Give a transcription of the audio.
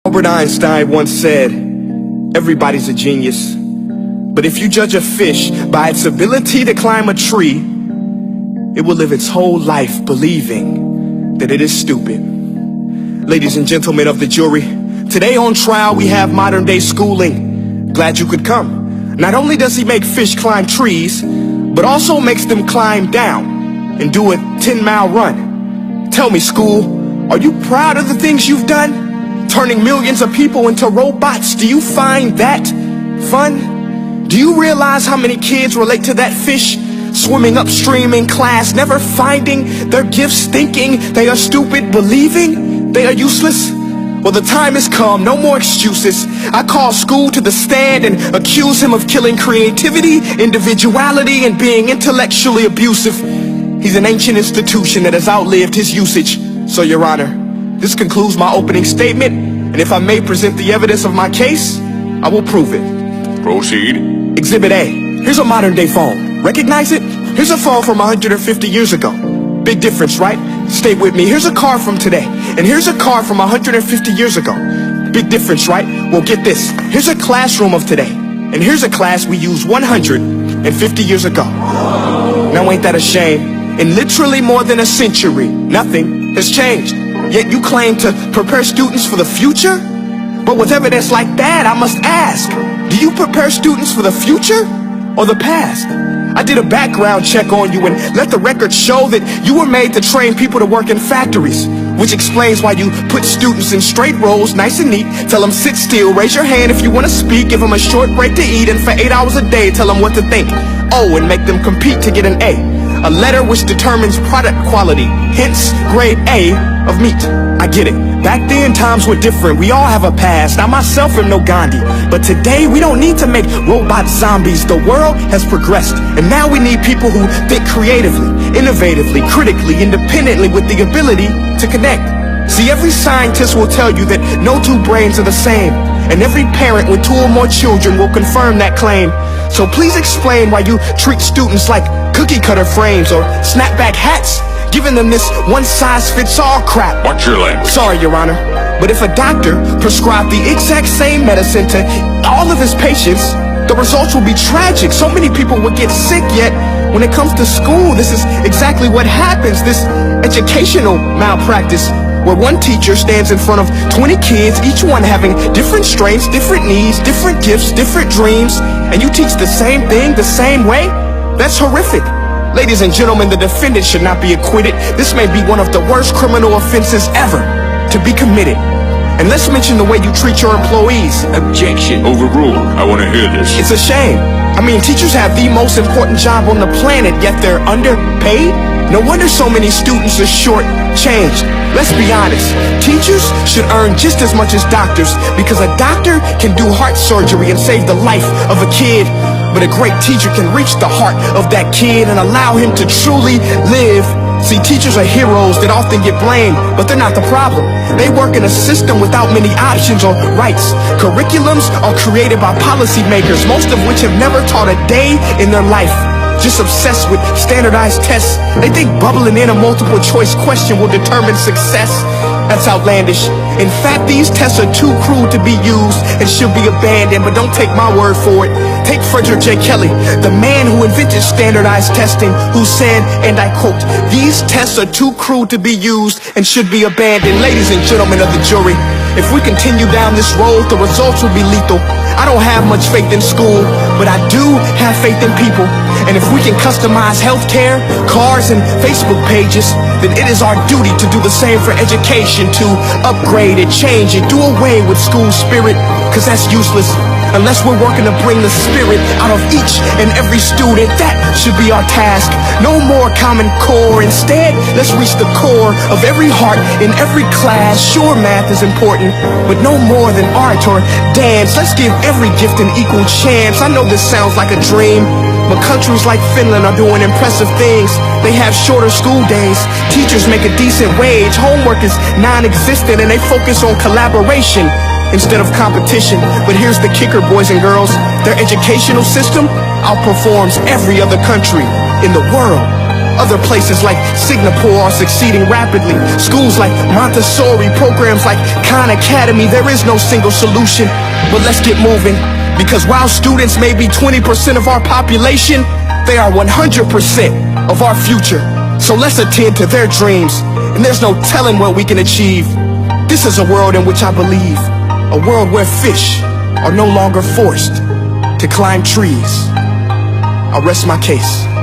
Albert Einstein once said, everybody's a genius, but if you judge a fish by its ability to climb a tree, it will live its whole life believing that it is stupid. Ladies and gentlemen of the jury, today on trial we have modern day schooling. Glad you could come. Not only does he make fish climb trees, but also makes them climb down and do a 10-mile run. Tell me, school, are you proud of the things you've done? Turning millions of people into robots, do you find that fun? Do you realize how many kids relate to that fish swimming upstream in class, never finding their gifts, thinking they are stupid, believing they are useless? Well, the time has come, no more excuses. I call school to the stand and accuse him of killing creativity, individuality, and being intellectually abusive. He's an ancient institution that has outlived his usage. So, Your Honor, this concludes my opening statement, and if I may present the evidence of my case, I will prove it. Proceed. Exhibit A. Here's a modern day phone. Recognize it? Here's a phone from 150 years ago. Big difference, right? Stay with me. Here's a car from today, and here's a car from 150 years ago. Big difference, right? Well, get this. Here's a classroom of today, and here's a class we used 150 years ago. Now ain't that a shame? In literally more than a century, nothing has changed. Yet you claim to prepare students for the future? But with evidence like that, I must ask, do you prepare students for the future or the past? I did a background check on you and let the record show that you were made to train people to work in factories, which explains why you put students in straight rows, nice and neat, tell them sit still, raise your hand if you want to speak, give them a short break to eat, and for 8 hours a day tell them what to think. Oh, and make them compete to get an A. A letter which determines product quality, hence grade A of meat. I get it. Back then, times were different. We all have a past. I myself am no Gandhi. But today, we don't need to make robot zombies. The world has progressed. And now we need people who think creatively, innovatively, critically, independently, with the ability to connect. See, every scientist will tell you that no two brains are the same. And every parent with 2 or more children will confirm that claim. So please explain why you treat students like cookie cutter frames or snapback hats, giving them this one-size-fits-all crap. Watch your language. Sorry, Your Honor, but if a doctor prescribed the exact same medicine to all of his patients, the results will be tragic. So many people would get sick, yet when it comes to school, this is exactly what happens. This educational malpractice, where one teacher stands in front of 20 kids, each one having different strengths, different needs, different gifts, different dreams, and you teach the same thing the same way? That's horrific. Ladies and gentlemen, the defendant should not be acquitted. This may be one of the worst criminal offenses ever to be committed. And let's mention the way you treat your employees. Objection. Overruled. I want to hear this. It's a shame. I mean, teachers have the most important job on the planet, yet they're underpaid? No wonder so many students are short-changed. Let's be honest, teachers should earn just as much as doctors, because a doctor can do heart surgery and save the life of a kid, but a great teacher can reach the heart of that kid and allow him to truly live. See, teachers are heroes that often get blamed, but they're not the problem. They work in a system without many options or rights. Curriculums are created by policymakers, most of which have never taught a day in their life. Just obsessed with standardized tests. They think bubbling in a multiple choice question will determine success. That's outlandish. In fact, these tests are too crude to be used and should be abandoned, but don't take my word for it. Take Frederick J. Kelly, the man who invented standardized testing, who said, and I quote, "These tests are too crude to be used and should be abandoned." Ladies and gentlemen of the jury, if we continue down this road, the results will be lethal. I don't have much faith in school, but I do have faith in people. And if we can customize healthcare, cars, and Facebook pages, then it is our duty to do the same for education, to upgrade it, change it, do away with school spirit, because that's useless. Unless we're working to bring the spirit out of each and every student, that should be our task. No more Common Core. Instead, let's reach the core of every heart in every class. Sure, math is important, but no more than art or dance. Let's give every gift an equal chance. I know this sounds like a dream, but countries like Finland are doing impressive things. They have shorter school days, teachers make a decent wage, homework is non-existent, and they focus on collaboration instead of competition. But here's the kicker, boys and girls. Their educational system outperforms every other country in the world. Other places like Singapore are succeeding rapidly. Schools like Montessori, programs like Khan Academy. There is no single solution, but let's get moving. Because while students may be 20% of our population, they are 100% of our future. So let's attend to their dreams, and there's no telling what we can achieve. This is a world in which I believe, a world where fish are no longer forced to climb trees. I'll rest my case.